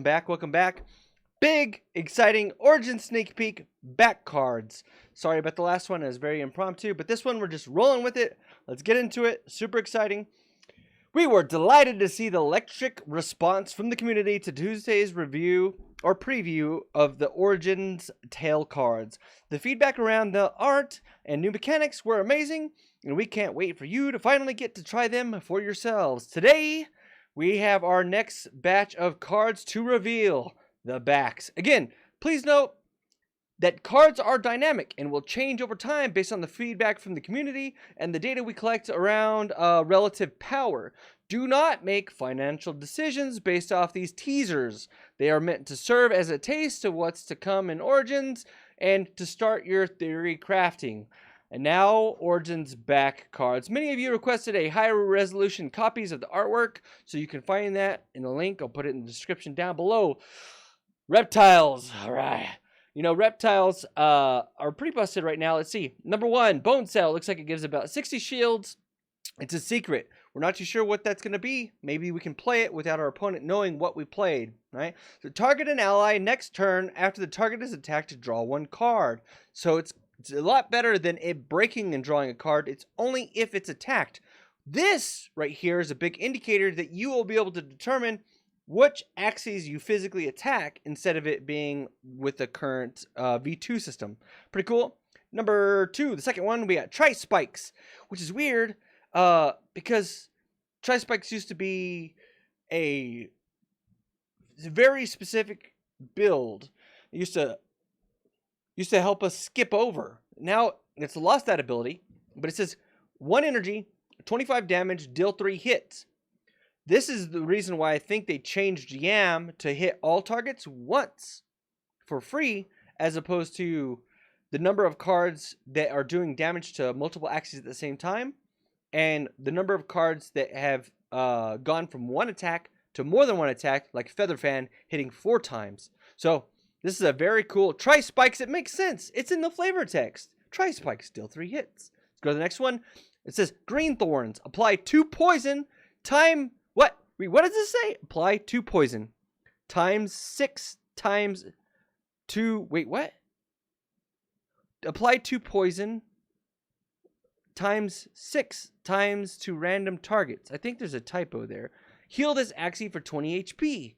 Welcome back. Big, exciting Origin Sneak Peek back cards. Sorry about the last one, it was very impromptu, but this one we're just rolling with it. Let's get into it. Super exciting. We were delighted to see the electric response from the community to Tuesday's review or preview of the Origins tail cards. The feedback around the art and new mechanics were amazing, and we can't wait for you to finally get to try them for yourselves. Today, we have our next batch of cards to reveal, the backs. Again, please note that cards are dynamic and will change over time based on the feedback from the community and the data we collect around relative power. Do not make financial decisions based off these teasers. They are meant to serve as a taste of what's to come in Origins and to start your theory crafting. And now, Origins back cards. Many of you requested a higher resolution copies of the artwork, so you can find that in the link. I'll put it in the description down below. Reptiles, all right. You know, reptiles are pretty busted right now. Let's see. Number 1, Bone Cell. Looks like it gives about 60 shields. It's a secret. We're not too sure what that's going to be. Maybe we can play it without our opponent knowing what we played, right? So target an ally next turn after the target is attacked to draw 1 card. So it's a lot better than it breaking and drawing a card. It's only if it's attacked. This right here is a big indicator that you will be able to determine which axes you physically attack instead of it being with the current V2 system. Pretty cool. Number 2, the second one, we got Tri-Spikes, which is weird because Tri-Spikes used to be a very specific build. It used to help us skip over. Now it's lost that ability, but it says 1 energy, 25 damage, deal 3 hits. This is the reason why I think they changed Yam to hit all targets once for free, as opposed to the number of cards that are doing damage to multiple axes at the same time, and the number of cards that have gone from 1 attack to more than 1 attack, like Feather Fan, hitting 4 times. So this is a very cool Tri-Spikes. It makes sense. It's in the flavor text. Tri-Spikes, deal 3 hits. Let's go to the next one. It says Green Thorns. Apply 2 poison. Time... What? Wait, what does this say? Apply 2 poison. Times 6 times 2... Wait, what? Apply 2 poison times 6 times to random targets. I think there's a typo there. Heal this Axie for 20 HP.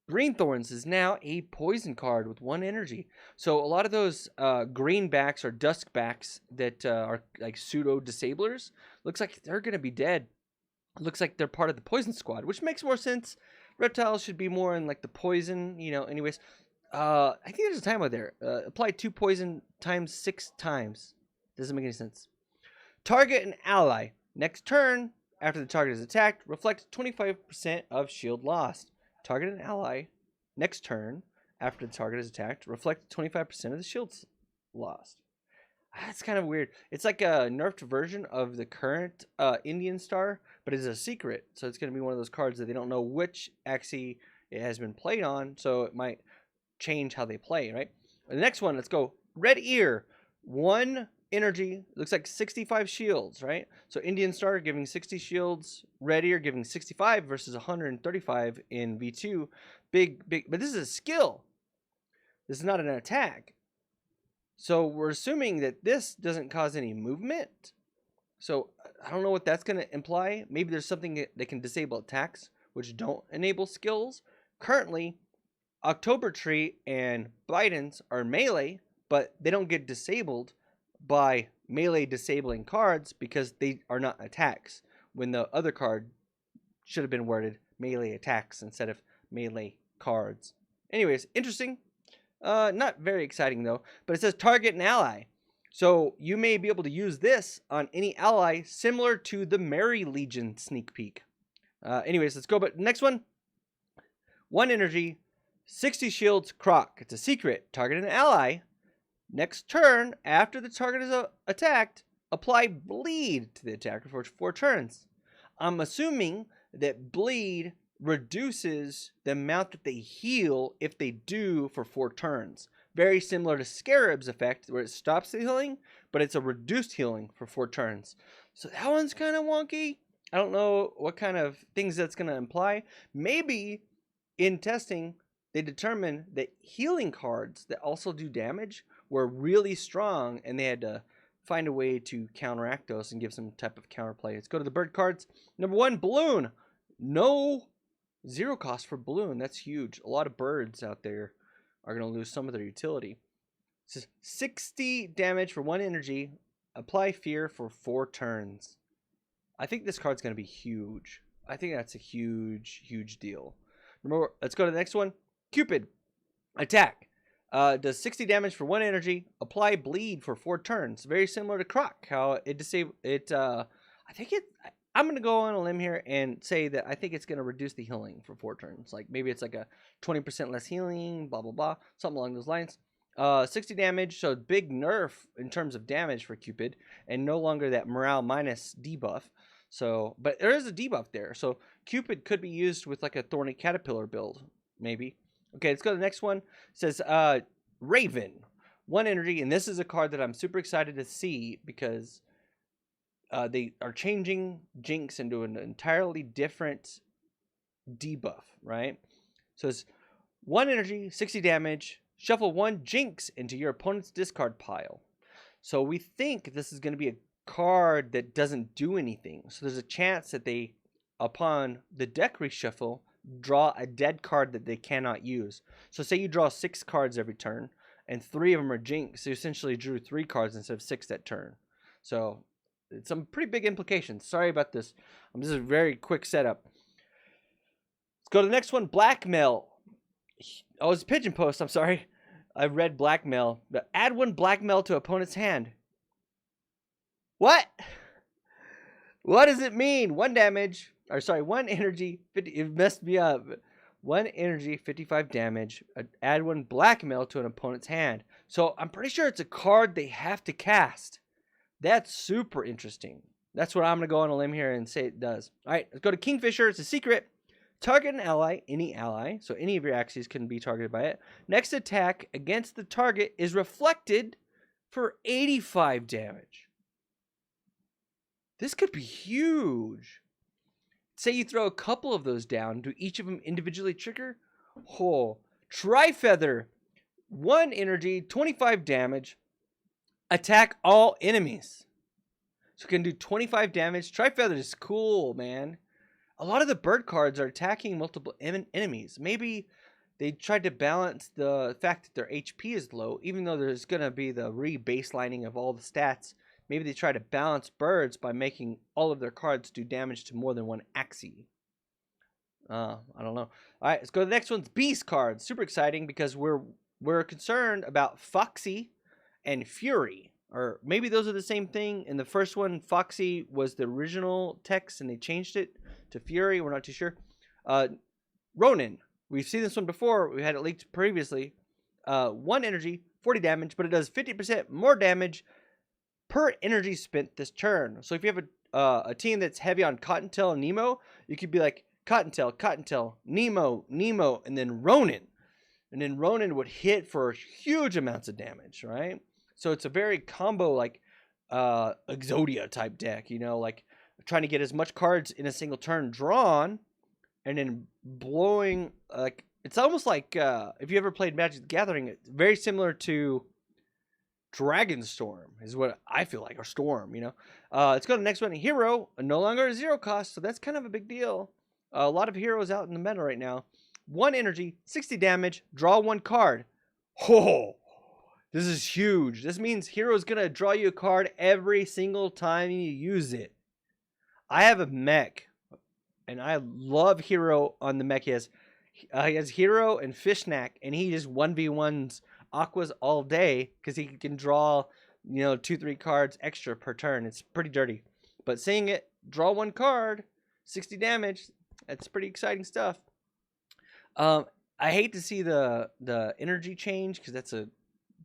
Green Thorns is now a poison card with 1 energy. So a lot of those green backs or dusk backs that are like pseudo disablers, looks like they're going to be dead. Looks like they're part of the poison squad, which makes more sense. Reptiles should be more in like the poison, you know, anyways. I think there's a typo there. Apply 2 poison times 6 times. Doesn't make any sense. Target an ally. Next turn, after the target is attacked, reflect 25% of shield lost. Target an ally. Next turn, after the target is attacked, reflect 25% of the shields lost. That's kind of weird. It's like a nerfed version of the current Indian Star, but it's a secret. So it's going to be one of those cards that they don't know which Axie it has been played on, so it might change how they play, right? The next one, let's go. Red Ear. 1 energy. Looks like 65 shields, right? So Indian Star giving 60 shields. Red Ear giving 65 versus 135 in V2. Big. But this is a skill. This is not an attack. So we're assuming that this doesn't cause any movement. So I don't know what that's going to imply. Maybe there's something that can disable attacks, which don't enable skills. Currently, October Tree and Bidens are melee, but they don't get disabled by melee disabling cards because they are not attacks, when the other card should have been worded melee attacks instead of melee cards. Anyways, interesting. Not very exciting though, but it says target an ally. So you may be able to use this on any ally similar to the Merry Legion sneak peek. Anyways, let's go. But next one, 1 energy, 60 shields, Croc. It's a secret. Target an ally. Next turn, after the target is attacked, apply bleed to the attacker for 4 turns. I'm assuming that bleed reduces the amount that they heal if they do for 4 turns. Very similar to Scarab's effect, where it stops the healing, but it's a reduced healing for 4 turns. So that one's kind of wonky. I don't know what kind of things that's going to imply. Maybe in testing, they determined that healing cards that also do damage were really strong, and they had to find a way to counteract those and give some type of counterplay. Let's go to the bird cards. Number 1, balloon. No zero cost for balloon. That's huge. A lot of birds out there are going to lose some of their utility. It says 60 damage for 1 energy. Apply fear for 4 turns. I think this card's going to be huge. I think that's a huge, huge deal. Let's go to the next one. Cupid. Attack. Does 60 damage for 1 energy. Apply bleed for 4 turns. Very similar to Croc. How it disable it. I think it. I'm gonna go on a limb here and say that I think it's gonna reduce the healing for 4 turns. Like maybe it's like a 20% less healing. Blah blah blah. Something along those lines. 60 damage. So big nerf in terms of damage for Cupid, and no longer that morale minus debuff. So, but there is a debuff there. So Cupid could be used with like a thorny caterpillar build, maybe. Okay, let's go to the next one. It says Raven. 1 energy, and this is a card that I'm super excited to see because they are changing Jinx into an entirely different debuff, right? So it's 1 energy, 60 damage. Shuffle 1 Jinx into your opponent's discard pile. So we think this is going to be a card that doesn't do anything. So there's a chance that they, upon the deck reshuffle, draw a dead card that they cannot use. So say you draw 6 cards every turn, and 3 of them are Jinx. So you essentially drew 3 cards instead of 6 that turn. So it's some pretty big implications. Sorry about this. This is a very quick setup. Let's go to the next one. Blackmail. Oh, it's a pigeon post. I'm sorry. I read blackmail. But add 1 blackmail to opponent's hand. What? What does it mean? 1 damage. Or sorry, 1 energy. 50. It messed me up. 1 energy, 55 damage. Add 1 blackmail to an opponent's hand. So I'm pretty sure it's a card they have to cast. That's super interesting. That's what I'm going to go on a limb here and say it does. All right, let's go to Kingfisher. It's a secret. Target an ally, any ally. So any of your Axies can be targeted by it. Next attack against the target is reflected for 85 damage. This could be huge. Say you throw a couple of those down. Do each of them individually trigger? Oh, Tri-Feather. 1 energy, 25 damage. Attack all enemies. So it can do 25 damage. Tri-Feather is cool, man. A lot of the bird cards are attacking multiple enemies. Maybe they tried to balance the fact that their HP is low, even though there's going to be the re-baselining of all the stats. Maybe they try to balance birds by making all of their cards do damage to more than 1 Axie. I don't know. All right, let's go to the next one's Beast cards. Super exciting because we're concerned about Foxy and Fury. Or maybe those are the same thing. In the first one, Foxy was the original text and they changed it to Fury. We're not too sure. Ronin. We've seen this one before. We had it leaked previously. 1 energy, 40 damage, but it does 50% more damage per energy spent this turn. So if you have a team that's heavy on Cottontail and Nemo, you could be like Cottontail, Nemo, and then Ronin. And then Ronin would hit for huge amounts of damage, right? So it's a very combo, like, Exodia type deck, you know, like trying to get as much cards in a single turn drawn and then blowing, like, it's almost like, if you ever played Magic the Gathering, it's very similar to Dragonstorm is what I feel like, or Storm, you know. Let's go to the next one. Hero, no longer a 0 cost, so that's kind of a big deal. A lot of heroes out in the meta right now. 1 energy, 60 damage, draw 1 card. Oh, this is huge. This means Hero's going to draw you a card every single time you use it. I have a mech, and I love Hero on the mech. He has Hero and Fishknack, and he just 1v1s Aquas all day because he can draw, you know, 2-3 cards extra per turn. It's pretty dirty. But seeing it, draw 1 card, 60 damage, that's pretty exciting stuff. I hate to see the energy change because that's a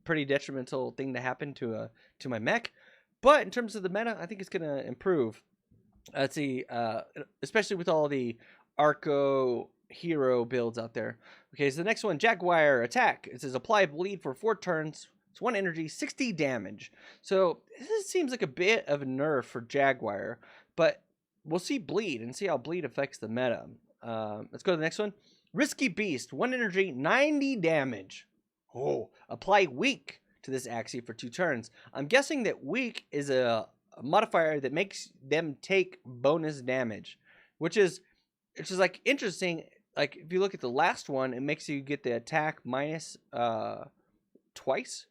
pretty detrimental thing to happen to my mech. But in terms of the meta, I think it's going to improve. Let's see, especially with all the Arco Hero builds out there. Okay, so the next one, Jaguar attack. It says apply bleed for 4 turns. It's 1 energy, 60 damage. So this seems like a bit of a nerf for Jaguar, but we'll see bleed and see how bleed affects the meta. Let's go to the next one. Risky Beast, 1 energy, 90 damage. Oh, apply weak to this Axie for 2 turns. I'm guessing that weak is a modifier that makes them take bonus damage, which is like interesting. Like if you look at the last one, it makes you get the attack minus twice.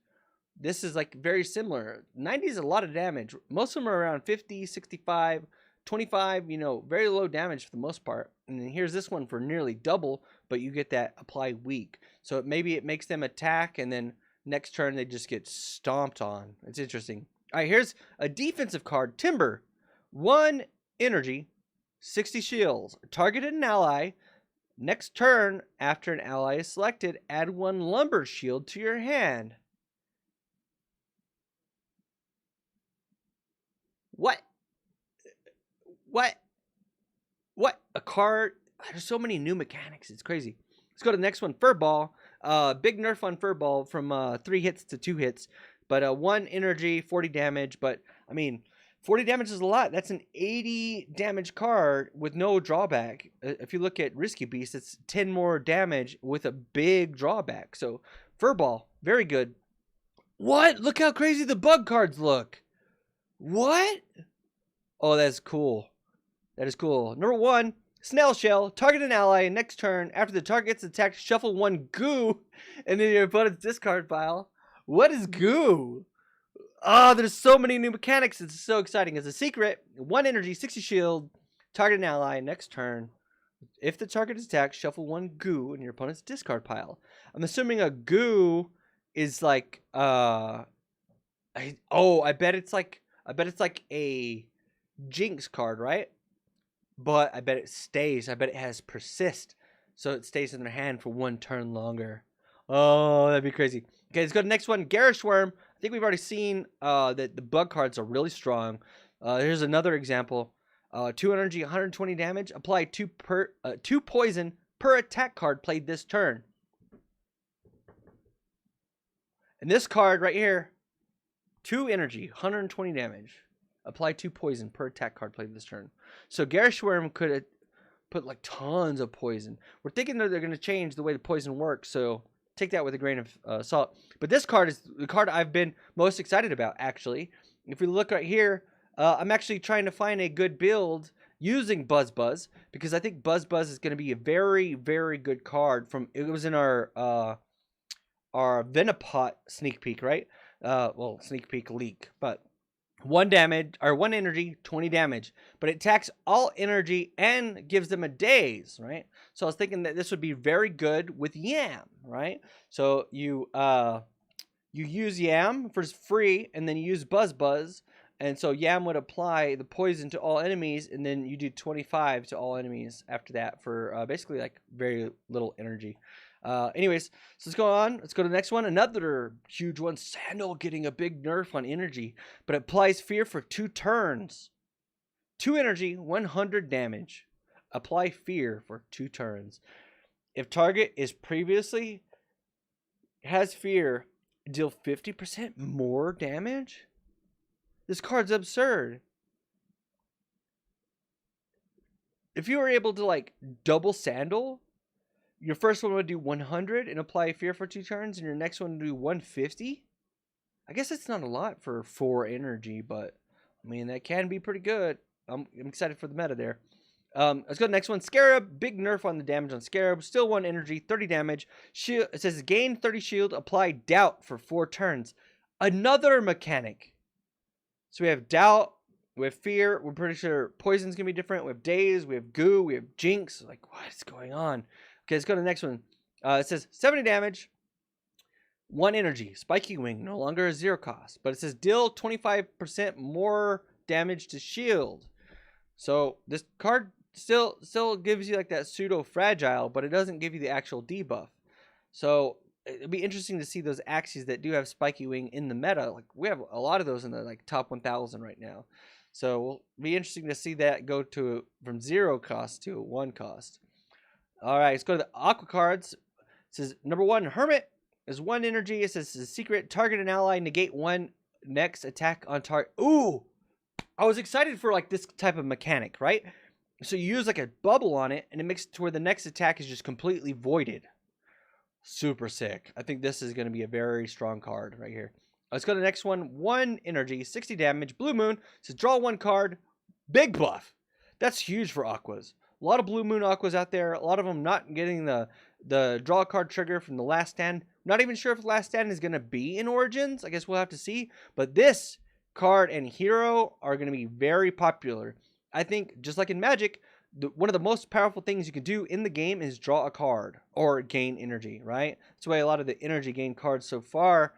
This is like very similar. 90 is a lot of damage. Most of them are around 50, 65, 25, you know, very low damage for the most part. And then here's this one for nearly double, but you get that apply weak. So maybe it makes them attack, and then next turn they just get stomped on. It's interesting. All right, here's a defensive card, Timber. 1 energy, 60 shields. Targeted an ally. Next turn, after an ally is selected, add 1 lumber shield to your hand. What? What? A card? There's so many new mechanics. It's crazy. Let's go to the next one. Furball. Big nerf on Furball from 3 hits to 2 hits. But 1 energy, 40 damage. But, I mean, 40 damage is a lot. That's an 80 damage card with no drawback. If you look at Risky Beast, it's 10 more damage with a big drawback. So, Furball, very good. What? Look how crazy the bug cards look. What? Oh, that's cool. That is cool. Number 1, Snail Shell. Target an ally. Next turn, after the target gets attacked, shuffle 1 goo and then your opponent's discard pile. What is goo? Oh, there's so many new mechanics. It's so exciting. As a secret, 1 energy, 60 shield. Target an ally. Next turn, if the target is attacked, shuffle 1 goo in your opponent's discard pile. I'm assuming a goo is like I bet it's like a Jinx card, right? But I bet it stays. I bet it has persist, so it stays in their hand for 1 turn longer. Oh, that'd be crazy. Okay, let's go to the next one. Garish Worm. I think we've already seen that the bug cards are really strong. Here's another example. 2 energy, 120 damage. Apply 2 poison per attack card played this turn. And this card right here, 2 energy, 120 damage. Apply 2 poison per attack card played this turn. So Garish Worm could put like tons of poison. We're thinking that they're going to change the way the poison works, so take that with a grain of salt. But this card is the card I've been most excited about, actually. If we look right here, I'm actually trying to find a good build using Buzz, because I think Buzz is going to be a very, very good card. It was in our Venipot sneak peek, right? Well, sneak peek leak, but 1 damage or 1 energy, 20 damage, but it attacks all energy and gives them a daze, right? So I was thinking that this would be very good with Yam, right? So you use Yam for free, and then you use Buzz, and so Yam would apply the poison to all enemies, and then you do 25 to all enemies after that for basically like very little energy. Anyways, so let's go on. Let's go to the next one. Another huge one. Sandal getting a big nerf on energy, but applies fear for 2 turns. 2 energy, 100 damage. Apply fear for 2 turns. If target is previously has fear, deal 50% more damage. This card's absurd. If you were able to like double Sandal, your first one would do 100 and apply fear for 2 turns, and your next one would do 150. I guess it's not a lot for 4 energy, but I mean, that can be pretty good. I'm excited for the meta there. Let's go to the next one. Scarab, big nerf on the damage on Scarab. Still 1 energy, 30 damage. Shield, it says gain 30 shield, apply doubt for 4 turns. Another mechanic. So we have doubt, we have fear. We're pretty sure poison's gonna be different. We have daze, we have goo, we have jinx. Like, what is going on? Okay, let's go to the next one. It says 70 damage, 1 energy. Spiky Wing, no longer a 0 cost. But it says deal 25% more damage to shield. So this card still gives you like that pseudo fragile, but it doesn't give you the actual debuff. So it'd be interesting to see those Axies that do have Spiky Wing in the meta. Like, we have a lot of those in the like top 1,000 right now. So it'll be interesting to see that go from 0 cost to 1 cost. All right, let's go to the Aqua cards. It says number 1, Hermit is 1 energy. It says a secret. Target an ally, negate 1 next attack on target. Ooh, I was excited for like this type of mechanic, right? So you use like a bubble on it, and it makes it to where the next attack is just completely voided. Super sick. I think this is going to be a very strong card right here. Let's go to the next one. 1 energy, 60 damage, Blue Moon. Says draw 1 card. Big buff. That's huge for Aquas. A lot of Blue Moon Aquas out there. A lot of them not getting the draw card trigger from the last stand. Not even sure if the last stand is going to be in Origins. I guess we'll have to see. But this card and Hero are going to be very popular. I think, just like in Magic, one of the most powerful things you can do in the game is draw a card or gain energy, right? That's why a lot of the energy gain cards so far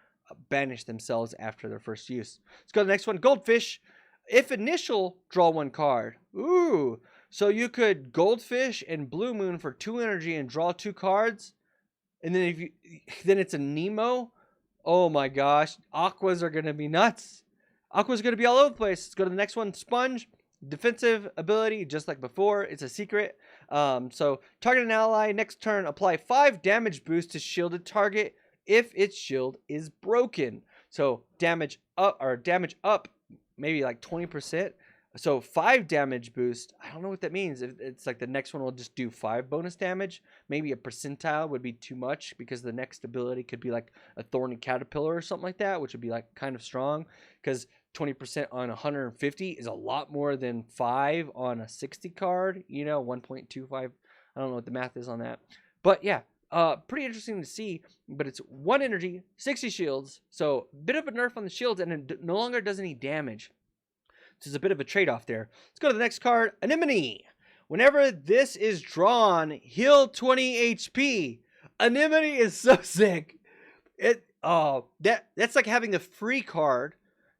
banish themselves after their first use. Let's go to the next one. Goldfish. If initial, draw 1 card. Ooh. So you could Goldfish and Blue Moon for 2 energy and draw 2 cards. And then then it's a Nemo. Oh my gosh. Aquas are going to be nuts. Aqua's going to be all over the place. Let's go to the next one. Sponge. Defensive ability, just like before. It's a secret. So target an ally. Next turn, apply 5 damage boost to shielded target if its shield is broken. So damage up, maybe like 20%. So 5 damage boost. I don't know what that means. It's like the next one will just do 5 bonus damage. Maybe a percentile would be too much because the next ability could be like a thorny caterpillar or something like that, which would be like kind of strong because 20% on 150 is a lot more than 5 on a 60 card, 1.25. I don't know what the math is on that. But yeah, pretty interesting to see. But it's 1 energy, 60 shields. So a bit of a nerf on the shields, and it no longer does any damage. So there's a bit of a trade-off there. Let's go to the next card, Anemone. Whenever this is drawn, heal 20 HP. Anemone is so sick. That's like having a free card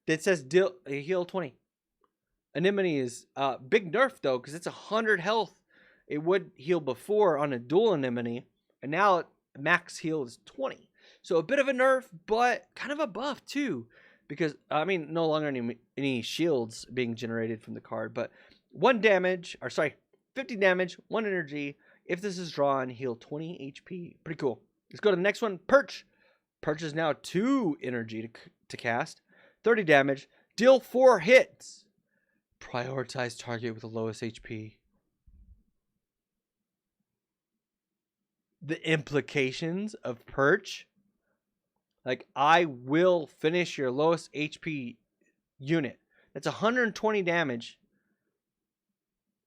that says heal 20. Anemone is big nerf though, because it's 100 health. It would heal before on a dual Anemone, and now max heal is 20. So a bit of a nerf, but kind of a buff too, because no longer any shields being generated from the card, but 50 damage, 1 energy. If this is drawn, heal 20 HP. Pretty cool. Let's go to the next one. Perch. Perch is now 2 energy to cast. 30 damage. Deal 4 hits. Prioritize target with the lowest HP. The implications of Perch. Like, I will finish your lowest HP unit. That's 120 damage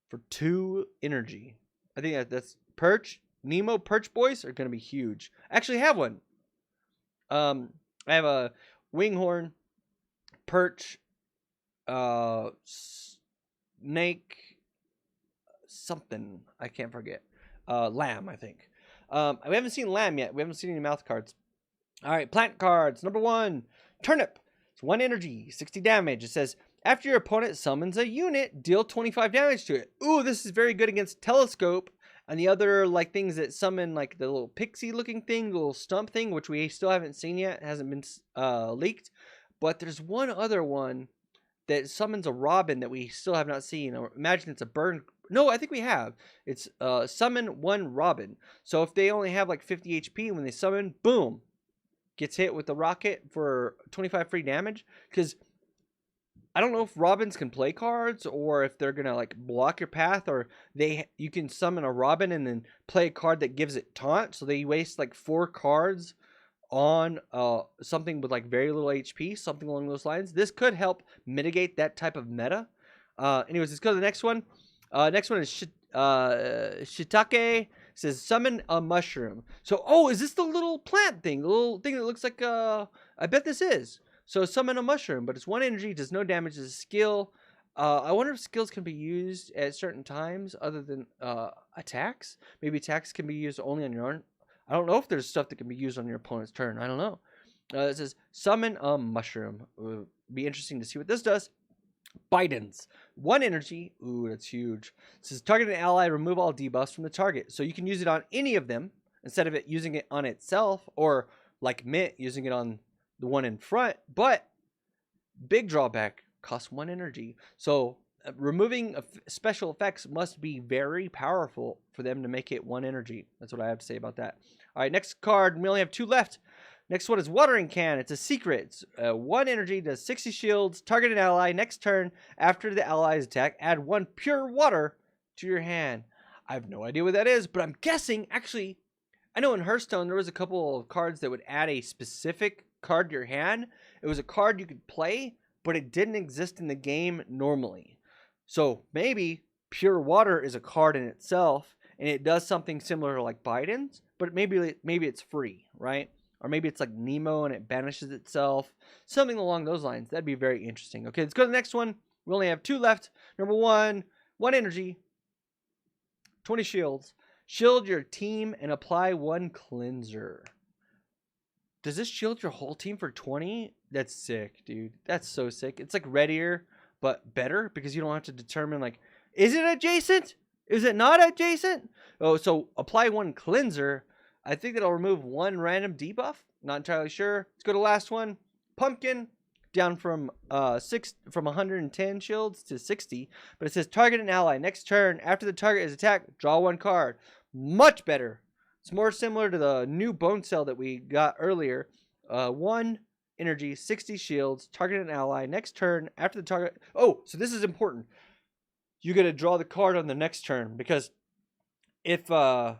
for 2 energy. I think that's Perch. Nemo Perch boys are going to be huge. I actually have one. I have a Winghorn, Perch, Snake, something. I can't forget. Lamb, I think. We haven't seen Lamb yet. We haven't seen any mouth cards. All right, plant cards. Number 1, Turnip. It's 1 energy, 60 damage. It says, after your opponent summons a unit, deal 25 damage to it. Ooh, this is very good against Telescope and the other like things that summon, like the little pixie looking thing, the little stump thing, which we still haven't seen yet. It hasn't been leaked. But there's one other one that summons a Robin that we still have not seen. Or imagine it's a burn. No, I think we have. It's summon 1 Robin. So if they only have like 50 HP when they summon, boom, gets hit with the rocket for 25 free damage. Because I don't know if Robins can play cards or if they're gonna like block your path, or you can summon a Robin and then play a card that gives it taunt. So they waste like 4 cards on something with like very little HP, something along those lines. This could help mitigate that type of meta. Anyways, let's go to the next one. Next one is Shiitake. It says summon a mushroom. So, is this the little plant thing? The little thing that looks like I bet this is. So summon a mushroom, but it's 1 energy, does no damage, is a skill. I wonder if skills can be used at certain times other than attacks. Maybe attacks can be used only on your own. I don't know if there's stuff that can be used on your opponent's turn. I don't know. It says summon a mushroom. It would be interesting to see what this does. Bidens. 1 energy. Ooh, that's huge. It says target an ally, remove all debuffs from the target. So you can use it on any of them instead of using it on itself, or like Mint, using it on the one in front. But big drawback, costs 1 energy. So removing special effects must be very powerful for them to make it 1 energy. That's what I have to say about that. All right, next card. We only have 2 left. Next one is Watering Can. It's a secret. It's 1 energy, does 60 shields. Target an ally. Next turn, after the ally's attack, add 1 pure water to your hand. I have no idea what that is, but I'm guessing, actually, I know in Hearthstone there was a couple of cards that would add a specific card to your hand. It was a card you could play, but it didn't exist in the game normally. So maybe Pure Water is a card in itself, and it does something similar to like Biden's, but maybe it's free, right? Or maybe it's like Nemo and it banishes itself. Something along those lines. That'd be very interesting. Okay, let's go to the next one. We only have 2 left. Number 1, 1 energy, 20 shields. Shield your team and apply 1 cleanser. Does this shield your whole team for 20? That's sick, dude. That's so sick. It's like Readier, but better because you don't have to determine like, is it adjacent? Is it not adjacent? Oh, so apply 1 cleanser. I think that'll remove 1 random debuff. Not entirely sure. Let's go to the last one. Pumpkin, down from 110 shields to 60. But it says target an ally. Next turn, after the target is attacked, draw 1 card. Much better. It's more similar to the new bone cell that we got earlier. 1 energy, 60 shields, target an ally. Next turn, after the target... Oh, so this is important. You get to draw the card on the next turn. Because if... the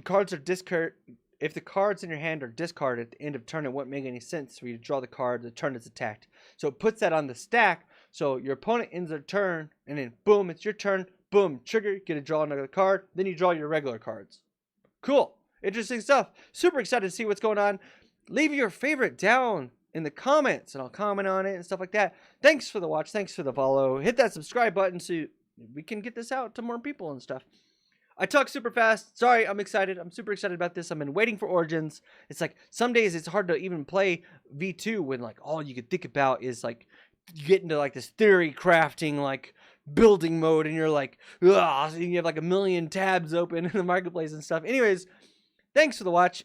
cards in your hand are discarded at the end of turn, it wouldn't make any sense for you to draw the card the turn it's attacked. So it puts that on the stack. So your opponent ends their turn, and then boom, it's your turn. Boom, trigger, get to draw another card. Then you draw your regular cards. Cool, interesting stuff. Super excited to see what's going on. Leave your favorite down in the comments, and I'll comment on it and stuff like that. Thanks for the watch. Thanks for the follow. Hit that subscribe button so we can get this out to more people and stuff. I talk super fast. Sorry, I'm excited. I'm super excited about this. I've been waiting for Origins. It's like some days it's hard to even play V2 when like all you could think about is like you get into like this theory crafting like building mode and you're like, ugh, and you have like a million tabs open in the marketplace and stuff. Anyways, thanks for the watch.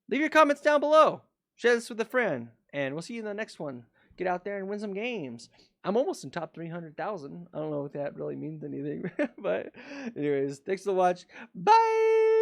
Leave your comments down below. Share this with a friend. And we'll see you in the next one. Get out there and win some games. I'm almost in top 300,000. I don't know if that really means anything. But anyways, thanks for the watch. Bye!